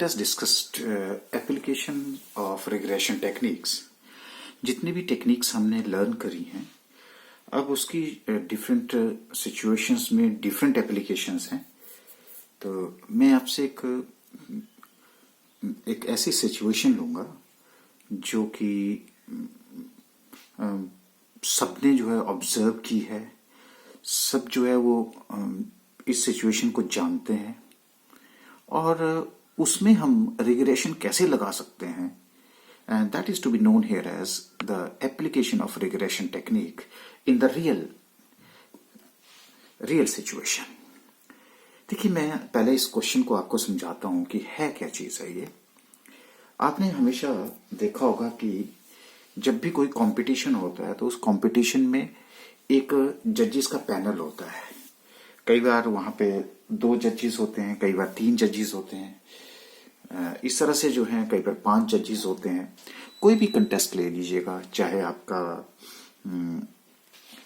us discussed application of regression techniques. जितनी भी techniques हमने लर्न करी हैं, अब उसकी डिफरेंट सिचुएशंस में डिफरेंट एप्लीकेशंस हैं. तो मैं आपसे एक ऐसी सिचुएशन लूँगा जो कि सबने जो है ऑब्जर्व की है, सब जो है वो इस सिचुएशन को जानते हैं और उसमें हम रिग्रेशन कैसे लगा सकते हैं. And that is to be known here as the application of regression technique in the real situation. देखिए, मैं पहले इस क्वेश्चन को आपको समझाता हूं कि है क्या चीज है ये. आपने हमेशा देखा होगा कि जब भी कोई कंपटीशन होता है तो उस कंपटीशन में एक जजेस का पैनल होता है. कई बार वहां पे 2 जजेस होते हैं, कई बार 3 जजेस होते हैं. इस तरह से जो है कई बार 5 जजेस होते हैं. कोई भी कंटेस्ट ले लीजिएगा, चाहे आपका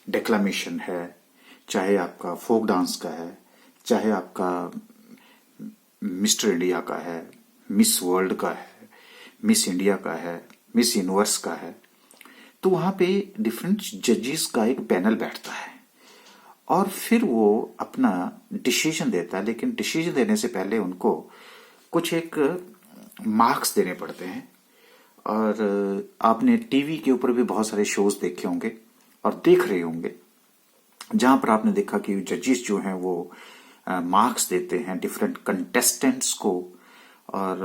डेक्लामेशन है, चाहे आपका फोक डांस का है, चाहे आपका मिस्टर इंडिया का है, मिस वर्ल्ड का है, मिस इंडिया का है, मिस यूनिवर्स का है. तो वहां पे डिफरेंट जजेस का एक पैनल बैठता है और फिर वो अपना डिसीजन देता है. लेकिन डिसीजन देने से पहले उनको कुछ एक मार्क्स देने पड़ते हैं. और आपने टीवी के ऊपर भी बहुत सारे शोज देखे होंगे और देख रहे होंगे जहां पर आपने देखा कि जजेस जो हैं वो मार्क्स देते हैं डिफरेंट कंटेस्टेंट्स को और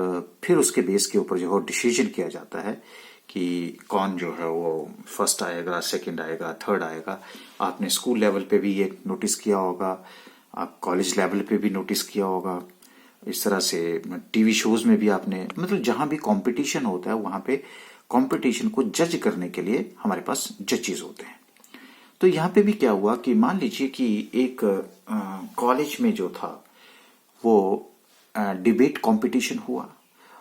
फिर उसके बेस के ऊपर जो है डिसीजन किया जाता है कि कौन जो है वो फर्स्ट आएगा, सेकंड आएगा, थर्ड आएगा. आपने स्कूल लेवल पे भी ये नोटिस किया होगा, आप कॉलेज लेवल पे भी नोटिस किया होगा. इस तरह से टीवी शोज में भी आपने, मतलब जहां भी कंपटीशन होता है वहां पे कंपटीशन को जज करने के लिए हमारे पास जजेस होते हैं. तो यहाँ पे भी क्या हुआ कि मान लीजिए कि एक कॉलेज में जो था वो डिबेट कंपटीशन हुआ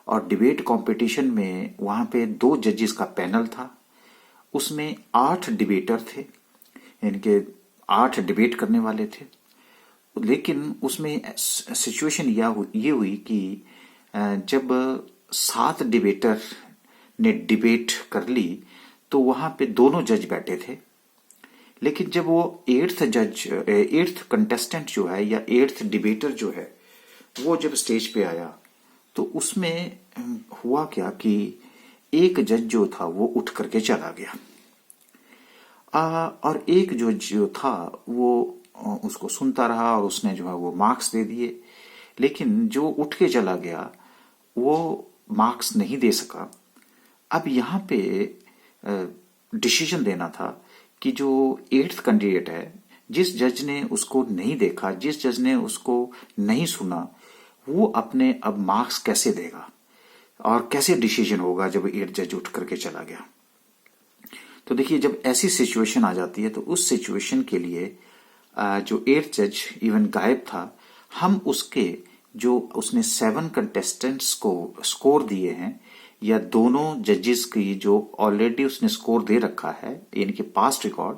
और डिबेट कंपटीशन में वहां पे 2 जजेस का पैनल था. उसमें 8 डिबेटर थे, यानी कि 8 डिबेट करने वाले थे. लेकिन उसमें सिचुएशन ये हुई कि जब 7 डिबेटर ने डिबेट कर ली तो वहां पे दोनों जज बैठे थे. लेकिन जब वो 8th कंटेस्टेंट जो है या 8th डिबेटर जो है वो जब स्टेज पे आया तो उसमें हुआ क्या कि एक जज जो था वो उठ करके चला गया और एक जज जो था वो उसको सुनता रहा और उसने जो है वो मार्क्स दे दिए. लेकिन जो उठ के चला गया वो मार्क्स नहीं दे सका. अब यहाँ पे डिसीजन देना था कि जो 8th कैंडिडेट है, जिस जज ने उसको नहीं देखा, जिस जज ने उसको नहीं सुना, वो अपने अब मार्क्स कैसे देगा और कैसे डिसीजन होगा जब 8th जज उठ करके चला गया. तो देखिए, जब ऐसी सिचुएशन आ जाती है तो उस सिचुएशन के लिए जो 8th जज इवन गायब था, हम उसके जो उसने 7 कंटेस्टेंट्स को स्कोर दिए हैं या दोनों जजेस की जो ऑलरेडी उसने स्कोर दे रखा है यानी कि पास्ट रिकॉर्ड,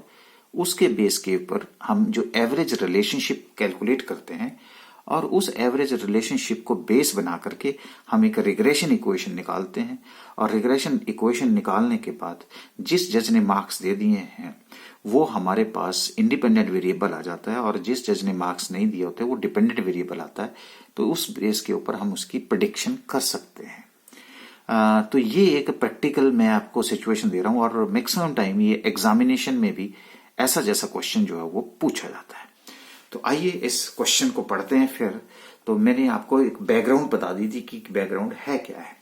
उसके बेस के ऊपर हम जो एवरेज रिलेशनशिप कैलकुलेट करते हैं और उस एवरेज रिलेशनशिप को बेस बना करके हम एक रिग्रेशन इक्वेशन निकालते हैं. और रिग्रेशन इक्वेशन निकालने के बाद जिस जज ने मार्क्स दे दिए हैं वो हमारे पास इंडिपेंडेंट वेरिएबल आ जाता है और जिस जज ने मार्क्स नहीं दिए होते वो डिपेंडेंट वेरिएबल आता है. तो उस बेस के ऊपर हम उसकी प्रेडिक्शन कर सकते हैं. तो ये एक प्रैक्टिकल मैं आपको सिचुएशन दे रहा हूं और मैक्सिमम टाइम ये एग्जामिनेशन में भी ऐसा जैसा क्वेश्चन जो है वो पूछा जाता है. तो आइए इस क्वेश्चन को पढ़ते हैं. फिर तो मैंने आपको एक बैकग्राउंड बता दी थी कि बैकग्राउंड है क्या है.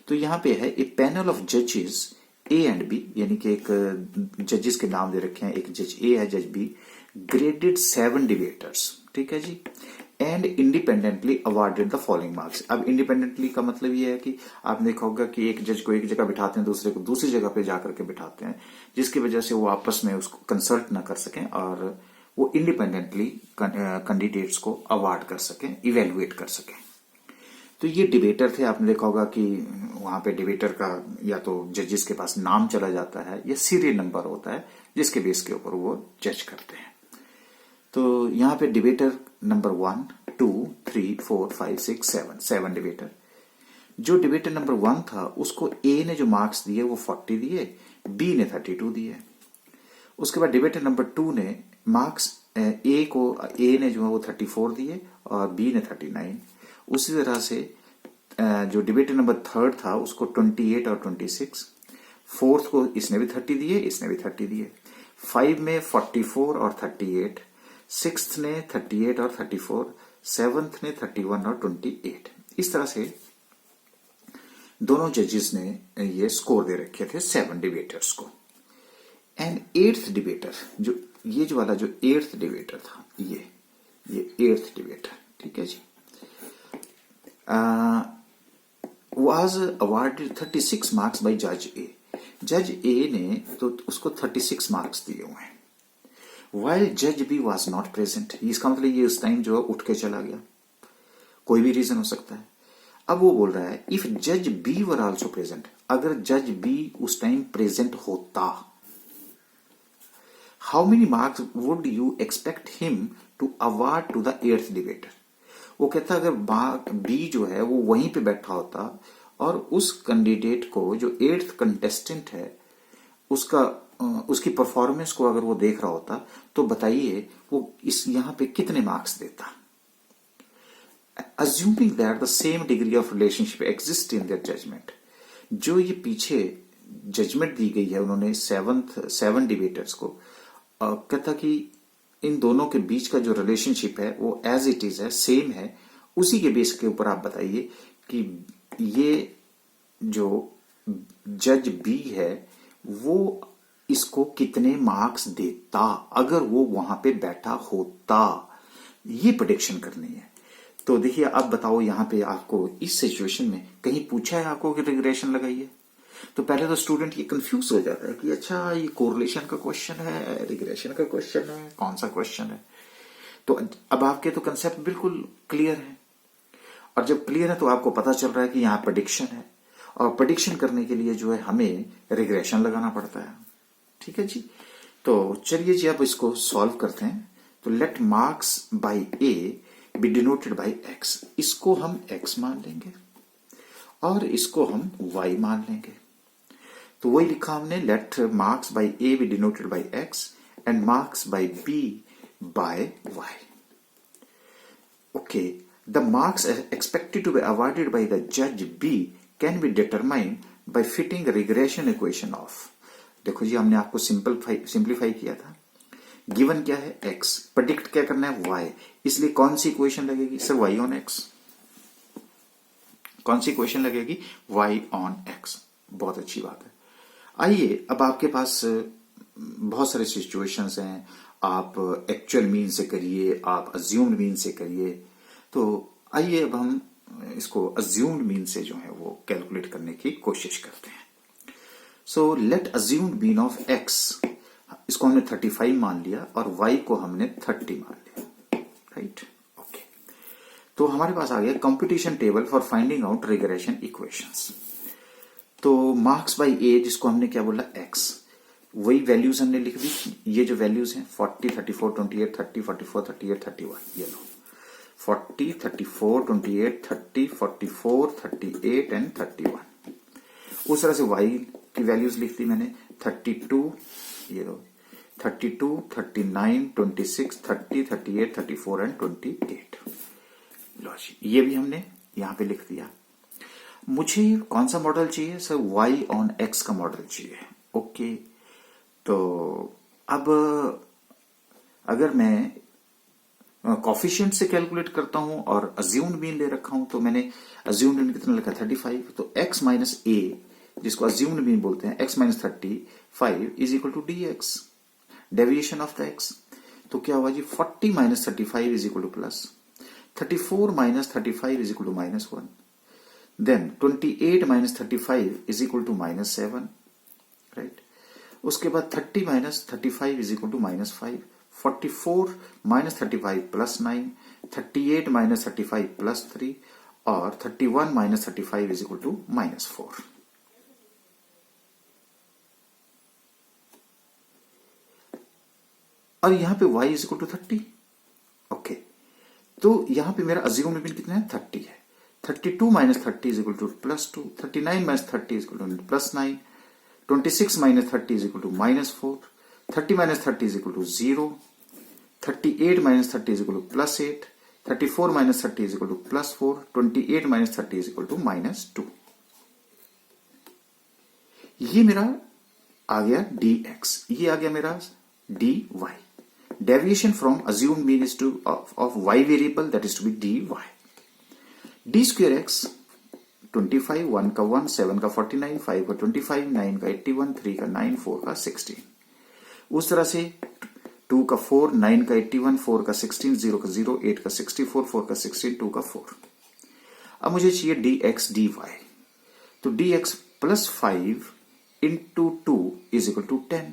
तो यहाँ पे है ए पैनल ऑफ जजेस ए एंड बी, यानी कि एक जजेस के नाम दे रखे हैं, एक जज ए है, जज बी, ग्रेडेड 7 डिबेटर्स. ठीक है जी. And independently awarded the following marks. अब इंडिपेंडेंटली का मतलब ये है कि आपने देखा होगा कि एक जज को एक जगह बिठाते हैं, दूसरे को दूसरी जगह पे जाकर के बिठाते हैं, जिसकी वजह से वो आपस में उसको कंसल्ट ना कर सकें और वो इंडिपेंडेंटली कैंडिडेट्स को अवार्ड कर सकें, इवेलुएट कर सकें. तो ये डिबेटर थे. आपने देखा होगा कि वहां पे डिबेटर का या तो जजेस के पास नाम चला जाता है या सीरियल नंबर होता है जिसके बेस के ऊपर वो जज करते हैं. तो यहाँ पे डिबेटर नंबर 1, 2, 3, 4, 5, 6, 7 डिबेटर. जो डिबेटर नंबर 1 था उसको ए ने जो मार्क्स दिए वो 40 दिए, बी ने 32 दिए। उसके बाद डिबेटर नंबर 2 ने मार्क्स ए ने जो है वो 34 दिए और बी ने 39। उसी तरह से जो डिबेटर नंबर 3 था उसको 28 और 26। फोर्थ को इसने भी 30 दिए, इसने भी 30 दिए। 5 में 44 और 38, सिक्स्थ ने 38 और 34, सेवंथ ने 31 और 28। इस तरह से दोनों जजेस ने ये स्कोर दे रखे थे 7 डिबेटर्स को। एंड 8th डिबेटर, जो ये जो वाला जो 8th डिबेटर था, ये 8th डिबेटर, ठीक है जी, was awarded 36 marks by जज ए। जज ए ने तो उसको 36 मार्क्स दिए हुए हैं, while जज बी was not present। इसका मतलब ये उस टाइम जो है उठ के चला गया, कोई भी रीजन हो सकता है। अब वो बोल रहा है इफ जज बी वर आल्सो प्रेजेंट, अगर जज बी उस टाइम प्रेजेंट होता, how many marks would you expect him to award to the 8th debater. वो कहता अगर बी जो है वो वहीं पे बैठा होता और उस कैंडिडेट को जो 8th कंटेस्टेंट है उसकी परफॉर्मेंस को अगर वो देख रहा होता तो बताइए वो इस यहां पे कितने मार्क्स देता। Assuming that the same degree of relationship exists in their judgment, जो ये पीछे जजमेंट दी गई है उन्होंने 7 डिबेटर्स को, कहता कि इन दोनों के बीच का जो रिलेशनशिप है वो एज इट इज है, सेम है, उसी के बेस के ऊपर आप बताइए कि ये जो जज बी है वो इसको कितने मार्क्स देता अगर वो वहां पे बैठा होता। ये प्रेडिक्शन करनी है। तो देखिए अब बताओ यहां पे आपको इस सिचुएशन में कहीं पूछा है आपको कि रिग्रेशन लगाइए, तो पहले तो स्टूडेंट ये कंफ्यूज हो जाता है कि अच्छा ये कोरिलेशन का क्वेश्चन है, रिग्रेशन का क्वेश्चन है, कौन सा क्वेश्चन है। तो अब आपके तो कंसेप्ट बिल्कुल क्लियर है, और जब क्लियर है तो आपको पता चल रहा है कि यहाँ प्रेडिक्शन है, और प्रेडिक्शन करने के लिए जो है हमें रिग्रेशन लगाना पड़ता है। ठीक है जी, तो चलिए जी अब इसको सॉल्व करते हैं। तो let marks by A B denoted by X, इसको हम x मान लेंगे और इसको हम y मान लेंगे। तो वही लिखा हमने, let marks by A B denoted by x and marks by B by y। Okay, the marks expected to be awarded by the जज b can be determined by fitting regression equation of. देखो जी हमने आपको simplify किया था, given क्या है x, predict क्या करना है y, इसलिए कौन सी इक्वेशन लगेगी सर y ऑन x, कौन सी इक्वेशन लगेगी y ऑन x। बहुत अच्छी बात है। आइए अब आपके पास बहुत सारे सिचुएशंस हैं, आप एक्चुअल मीन से करिए, आप अज्यूम्ड मीन से करिए। तो आइए अब हम इसको अज्यूम्ड मीन से जो है वो कैलकुलेट करने की कोशिश करते हैं। So let assumed mean of x, इसको हमने 35 मान लिया और y को हमने 30 मान लिया, राइट। ओके, तो हमारे पास आ गया computation table for finding out regression equations. तो मार्क्स बाय ए जिसको हमने क्या बोला x, वही वैल्यूज हमने लिख दी। ये जो वैल्यूज हैं 40, 34, 28, 30, 44, 38, 31, ये लो 40, 34, 28, 30, 44, 38 एंड 31। उस तरह से y की वैल्यूज लिख दी मैंने 32, ये लो 32, 39, 26, 30, 38, 34 एंड 28। लो जी ये भी हमने यहां पे लिख दिया। मुझे कौन सा मॉडल चाहिए सर, y ऑन x का मॉडल चाहिए। ओके, तो अब अगर मैं कॉफिशिएंट से कैलकुलेट करता हूं और अज्यूम्ड मीन ले रखा हूं, तो मैंने अज्यूम्ड मीन कितना लिखा 35, तो x माइनस a जिसको अज्यूम्ड मीन बोलते हैं x minus 35 is equal to dx, deviation of the x। तो क्या हुआ जी 40 minus 35 is equal to plus 34 minus 35 is equal to -1, then 28 minus 35 is equal to -7, right. उसके बाद 30 minus 35 is equal to -5, 44 minus 35 plus 9, 38 minus 35 plus 3 और 31 minus 35 is equal to -4। और यहां पे y is equal to 30। Okay, तो यहां पे मेरा अज्यूम्ड मीन कितना है 30 है। 32 minus 30 is equal to plus 2. 39 minus 30 is equal to plus 9. 26 minus 30 is equal to minus 4. 30 minus 30 is equal to 0. 38 minus 30 is equal to plus 8. 34 minus 30 is equal to plus 4. 28 minus 30 is equal to minus 2. ये मेरा आ गया dx, ये आ गया मेरा dy. Deviation from assumed mean is to of y variable, that is to be dy. d square x 25, 1 का 1, 7 का 49, 5 का 25, 9 का 81, 3 का 9, 4 का 16. उस तरह से 2 का 4, 9 का 81, 4 का 16, 0 का 0, 8 का 64, 4 का 16, 2 का 4. अब मुझे चाहिए dx dy. तो dx plus 5 into 2 is equal to 10.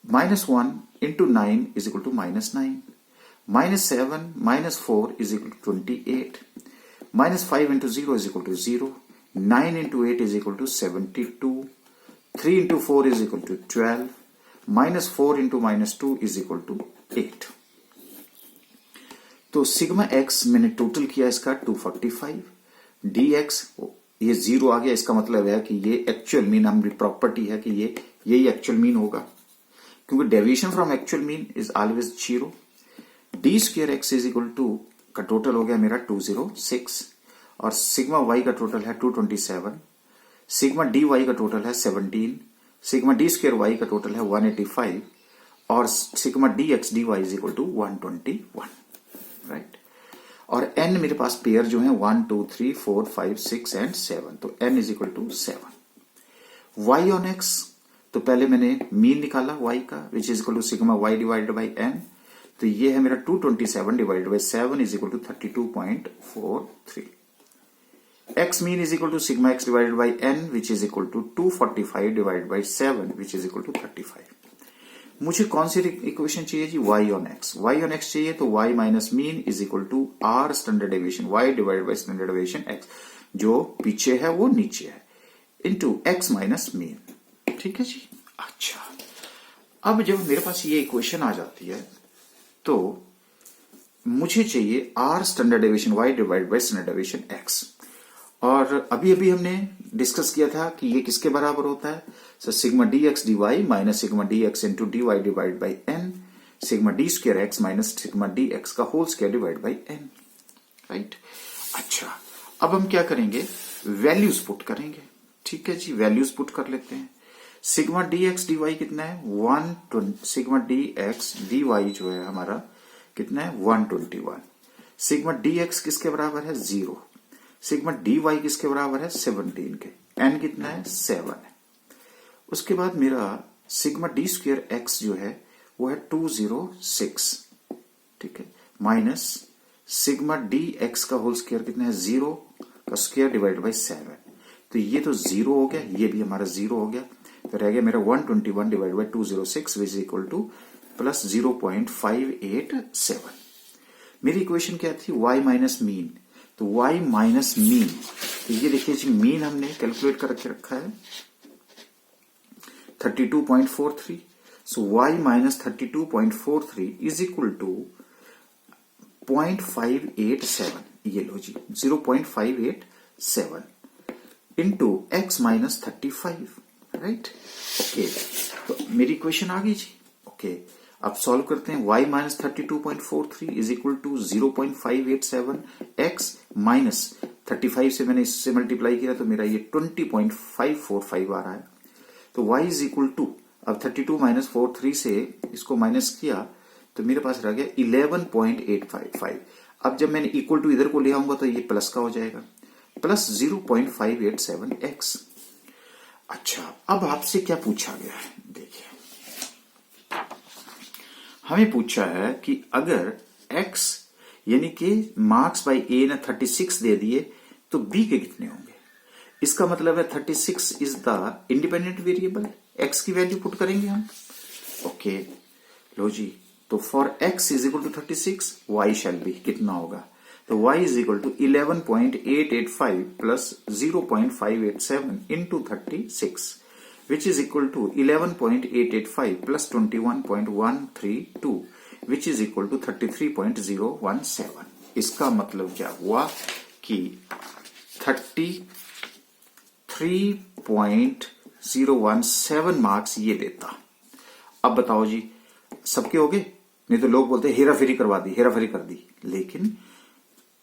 Minus 1 into 9 is equal to minus 9. Minus 7 minus 4 is equal to 28. Minus 5 into 0 is equal to 0. 9 into 8 is equal to 72. 3 into 4 is equal to 12. Minus 4 into minus 2 is equal to 8. तो sigma x मैंने total किया इसका 245. dx ये 0 आ गया, इसका मतलब है कि ये एक्चुअल मीन, हमारी प्रॉपर्टी है कि ये यही एक्चुअल मीन होगा, क्योंकि deviation from actual mean is always 0. D square X is equal to का टोटल हो गया मेरा 206 और सिग्मा वाई का टोटल है 227. सिग्मा डी वाई का टोटल है 17. सिग्मा डी स्क्वायर वाई का टोटल है 185 और sigma D x D Y is equal to 121. Right. और n मेरे पास पेयर जो है 1 2 3 4 5 6 एंड 7, तो n is equal to 7. y on x, तो पहले मैंने मीन निकाला y का, which is equal to sigma y divided by n. तो ये है मेरा 227 divided by 7 is equal to 32.43. x mean is equal to sigma x divided by n which is equal to 245 divided by 7 which is equal to 35. मुझे कौन सी equation चाहिए जी? y on x. y on x चाहिए तो y minus mean is equal to r standard deviation y divided by standard deviation x, जो पीछे है वो नीचे है, इनटू x माइनस मीन. ठीक है जी. अच्छा, अब जब मेरे पास ये इक्वेशन आ जाती है तो मुझे चाहिए r standard deviation y divided by standard deviation x. और अभी अभी हमने डिस्कस किया था कि ये किसके बराबर होता है? So sigma D x D y minus sigma D x into d y divide by n, sigma D square x minus sigma D x का whole square divide by n. Right. अच्छा, अब हम क्या करेंगे? वैल्यूज पुट करेंगे. ठीक है जी, values put कर लेते हैं. Sigma D x D Y कितना है? 120. Sigma D x D Y जो है हमारा कितना है? 121. सिग्मा डी एक्स किसके बराबर है? 0. सिग्मा डी वाई किसके बराबर है? 17 के. एन कितना है? 7 है. उसके बाद मेरा सिग्मा डी स्क्वायर एक्स जो है वो है 206. ठीक है. माइनस सिग्मा डी एक्स का होल स्क्वायर कितना है? 0 का स्क्वायर डिवाइड बाई 7. तो ये तो 0 हो गया, ये भी हमारा 0 हो गया. तो रह गया मेरा 121 divide by 206 which is equal to plus 0.587. मेरी इक्वेशन क्या थी? y minus mean. तो y माइनस मीन, तो ये देखिए जी, मीन हमने कैलकुलेट करके रखा है 32.43. So y minus 32.43 is equal to 0.587. ये लो जी, 0.587 into X minus 35. Right. Okay, तो मेरी इक्वेशन आ गई जी. ओके, अब सॉल्व करते हैं. y minus 32.43 is equal to 0.587 x minus 35 से मैंने इससे मल्टीप्लाई किया तो मेरा ये 20.545 आ रहा है. तो y इज इक्वल टू, अब 32 माइनस 43 से इसको माइनस किया तो मेरे पास रह गया 11.855. अब जब मैंने इक्वल टू इधर को ले आऊंगा तो ये प्लस का हो जाएगा, प्लस 0.587x. अच्छा, अब आपसे क्या पूछा गया है? देखिए, हमें पूछा है कि अगर x यानी कि मार्क्स बाई ए ने 36 दे दिए तो b के कितने होंगे? इसका मतलब है 36 is the independent variable. x की वैल्यू पुट करेंगे हम. ओके, लो जी. तो for x is equal to 36 y shall be कितना होगा? तो y is equal to 11.885 plus 0.587 into 36 which is equal to 11.885 plus 21.132 which is equal to 33.017. इसका मतलब क्या हुआ कि 33.017 मार्क्स ये देता। अब बताओ जी, सबके हो गए? नहीं तो लोग बोलते हेरा फेरी करवा दी, हेरा फेरी कर दी। लेकिन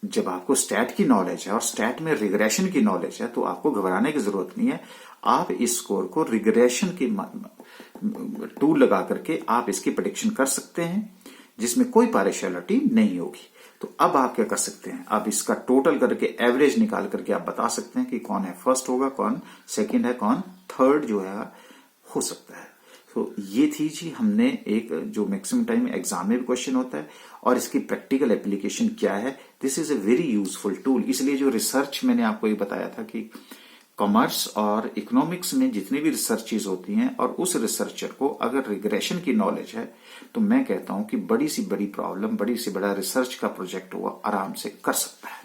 जब आपको स्टैट की नॉलेज है और स्टैट में रिग्रेशन की नॉलेज है तो आपको घबराने की जरूरत नहीं है। आप इस स्कोर को रिग्रेशन की टूल लगा करके आप इसकी प्रेडिक्शन कर सकते हैं, जिसमें कोई पार्शियलिटी नहीं होगी। तो अब आप क्या कर सकते हैं, आप इसका टोटल करके एवरेज निकाल करके आप बता सकते हैं कि कौन है फर्स्ट होगा, कौन सेकंड है, कौन थर्ड जो है हो सकता है। तो ये थी जी, हमने एक जो मैक्सिमम टाइम एग्जाम में भी क्वेश्चन होता है और इसकी प्रैक्टिकल एप्लीकेशन क्या है। This is a very useful tool. इसलिए जो रिसर्च मैंने आपको ये बताया था कि कॉमर्स और इकोनॉमिक्स में जितनी भी रिसर्चेज होती हैं और उस रिसर्चर को अगर रिग्रेशन की नॉलेज है तो मैं कहता हूं कि बड़ी सी बड़ी प्रॉब्लम, बड़ी से बड़ा रिसर्च का प्रोजेक्ट वो आराम से कर सकता है।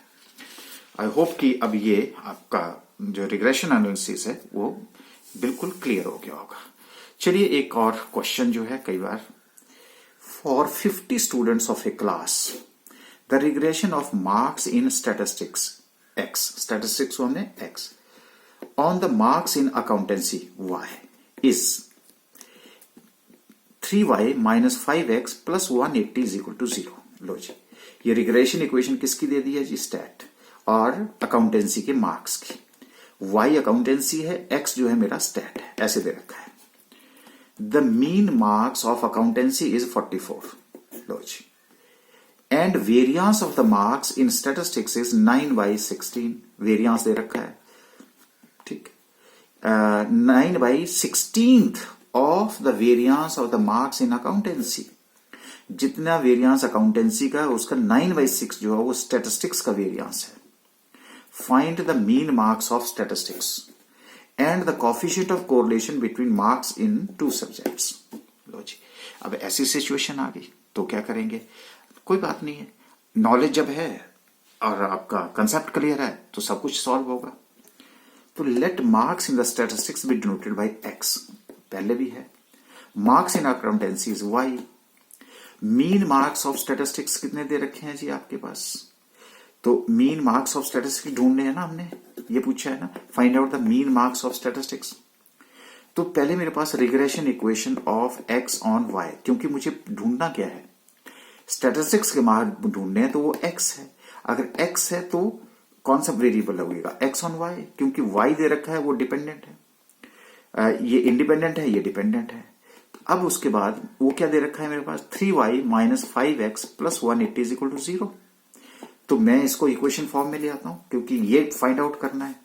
आई होप कि अब ये आपका जो रिग्रेशन एनालिसिस है वो बिल्कुल क्लियर हो गया होगा। चलिए एक और क्वेश्चन जो है, कई बार for 50 students of a class the regression of marks in statistics x, statistics हमने x, on the marks in accountancy y is 3y minus 5x plus 180 is equal to 0। लो जी, ये रिग्रेशन इक्वेशन किसकी दे दी है जी? स्टैट और अकाउंटेंसी के मार्क्स की। y अकाउंटेंसी है, x जो है मेरा स्टैट है, ऐसे दे रखा है। The mean marks of accountancy is 44. Low ji, and variance of the marks in statistics is 9/16. variance दे रखा है, ठीक। 9/16 of the variance of the marks in accountancy. जितना वेरियंस अकाउंटेंसी का है उसका 9/6 जो है वो स्टैटिस्टिक्स का वेरियंस है। Find the mean marks of statistics and the coefficient of correlation between marks in two subjects. लो जी, अब ऐसी सिचुएशन आ गई तो क्या करेंगे? कोई बात नहीं है, नॉलेज जब है और आपका कंसेप्ट क्लियर है तो सब कुछ सॉल्व होगा। तो let marks in the statistics be denoted by x, पहले भी है। Marks in accountancy is y। Mean marks of statistics कितने दे रखे हैं जी आपके पास? तो मीन मार्क्स ऑफ स्टैटिस्टिक्स ढूंढने हैं ना, हमने ये पूछा है ना, find out the mean marks of statistics. तो पहले मेरे पास regression equation of x on y, क्योंकि मुझे ढूंढना क्या है, स्टैटिस्टिक्स के मार्क ढूंढने हैं तो वो x है। अगर x है तो कौन सा वेरिएबल लगेगा? x ऑन y, क्योंकि y दे रखा है वो डिपेंडेंट है, ये इंडिपेंडेंट है, ये डिपेंडेंट है। अब उसके बाद वो क्या दे रखा है मेरे पास? 3y minus 5x plus 180 is equal to 0। तो मैं इसको इक्वेशन फॉर्म में ले आता हूं क्योंकि ये फाइंड आउट करना है।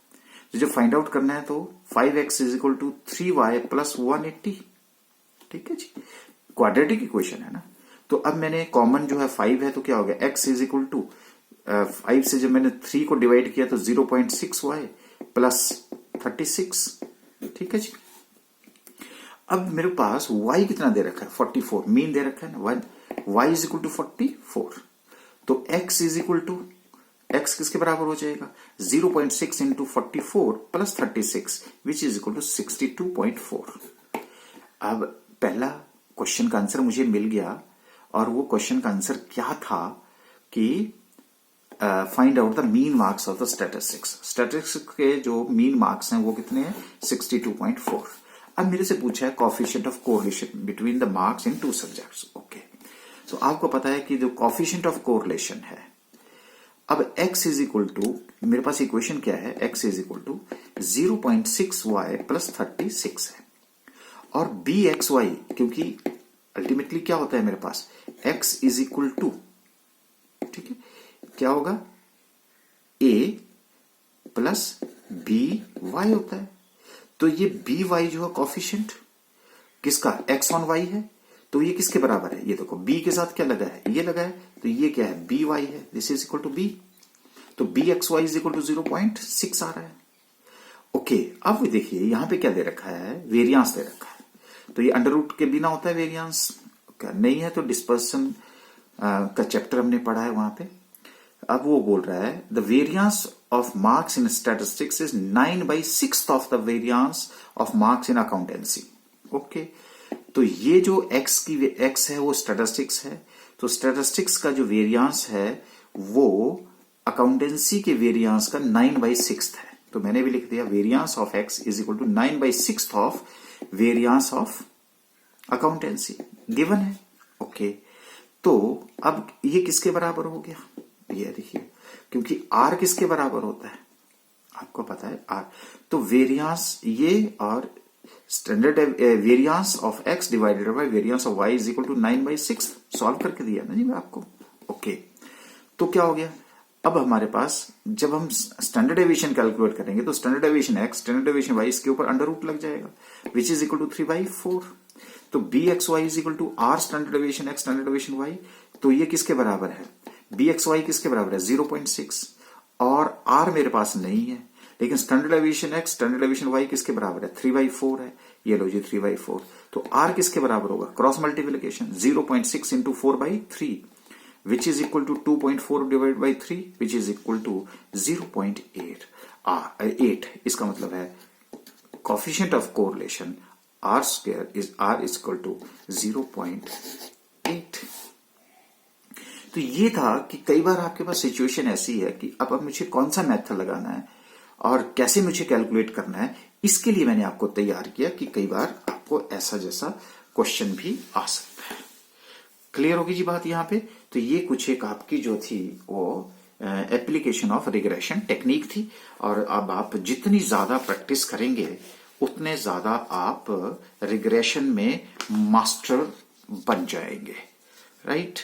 तो जब फाइंड आउट करना है तो 5x is equal to 3y plus 180, ठीक है जी, क्वाड्रेटिक इक्वेशन है ना। तो अब मैंने कॉमन जो है 5 है तो क्या हो गया? x इज इक्वल टू 5 से जब मैंने 3 को डिवाइड किया तो 0.6y प्लस 36, ठीक है जी। अब मेरे पास y कितना दे रखा है? 44, मीन दे रखा है ना, y इज इक्वल टू 44। तो x is equal to, x किसके बराबर हो जाएगा? 0.6 into 44 plus 36 which is equal to 62.4। अब पहला क्वेश्चन का आंसर मुझे मिल गया और वो क्वेश्चन का आंसर क्या था कि find out the mean marks of the statistics. Statistics के जो मीन मार्क्स हैं वो कितने हैं? 62.4। अब मेरे से पूछा है coefficient of correlation between the marks in two subjects. Okay, तो आपको पता है कि जो कोएफिशिएंट ऑफ कोरिलेशन है, अब x इज इक्वल टू, मेरे पास इक्वेशन क्या है? x is equal to 0.6y plus 36 है और bxy, क्योंकि अल्टीमेटली क्या होता है मेरे पास? x इज इक्वल टू, ठीक है, क्या होगा? a प्लस by होता है। तो ये by जो है कोएफिशिएंट किसका? x ऑन y है। तो ये किसके बराबर है? ये देखो b के साथ क्या लगा है? ये लगा है, तो ये क्या है? by है, this is equal to b। तो bxy इज इक्वल टू 0.6 आ रहा है। ओके, अब देखिए यहां पे क्या दे रखा है? वेरियंस दे रखा है। तो ये अंडर रूट के बिना होता है वेरियंस, नहीं है तो डिस्पर्सन का चैप्टर हमने पढ़ा है वहां पे। अब वो बोल रहा है the variance of marks in statistics is 9/6 of the variance of marks in accountancy. Okay, तो ये जो x है वो स्टैटिस्टिक्स है। तो स्टैटिस्टिक्स का जो वेरियंस है वो अकाउंटेंसी के वेरियांस का 9/6 है, तो मैंने भी लिख दिया variance of X is equal to 9/6 of variance of accountancy, given है। ओके, तो अब ये किसके बराबर हो गया, ये देखिए, क्योंकि आर किसके बराबर होता है आपको पता है, आर, तो वेरियांस ये और standard variance of X divided by variance of Y is equal to 9/6, solve करके दिया ना जी मैं आपको। ओके, तो क्या हो गया, अब हमारे पास जब हम स्टैंडर्ड डेविएशन कैलकुलेट करेंगे तो standard deviation X standard deviation Y इसके ऊपर अंडर रूट लग जाएगा, विच इज इक्वल टू 3/4। तो B X Y is equal to R standard deviation X standard deviation Y, तो ये किसके बराबर है, बी एक्स वाई किसके बराबर है 0.6, और आर मेरे पास नहीं है, लेकिन standard deviation X standard deviation Y किसके बराबर है 3/4 है, ये लो जी 3/4, तो आर किसके बराबर होगा, cross multiplication 0.6 into 4/3 which is equal to 2.4 divided by 3 which is equal to 0.8 8, इसका मतलब है coefficient of correlation r square is r is equal to 0.8। तो ये था कि कई बार आपके पास सिचुएशन ऐसी है कि अब मुझे कौन सा मेथड लगाना है और कैसे मुझे कैलकुलेट करना है, इसके लिए मैंने आपको तैयार किया कि कई बार आपको ऐसा जैसा क्वेश्चन भी आ सकता है। क्लियर होगी जी बात यहाँ पे। तो ये कुछ एक आपकी जो थी वो एप्लीकेशन ऑफ रिग्रेशन टेक्निक थी, और अब आप जितनी ज्यादा प्रैक्टिस करेंगे उतने ज्यादा आप रिग्रेशन में मास्टर बन जाएंगे, राइट।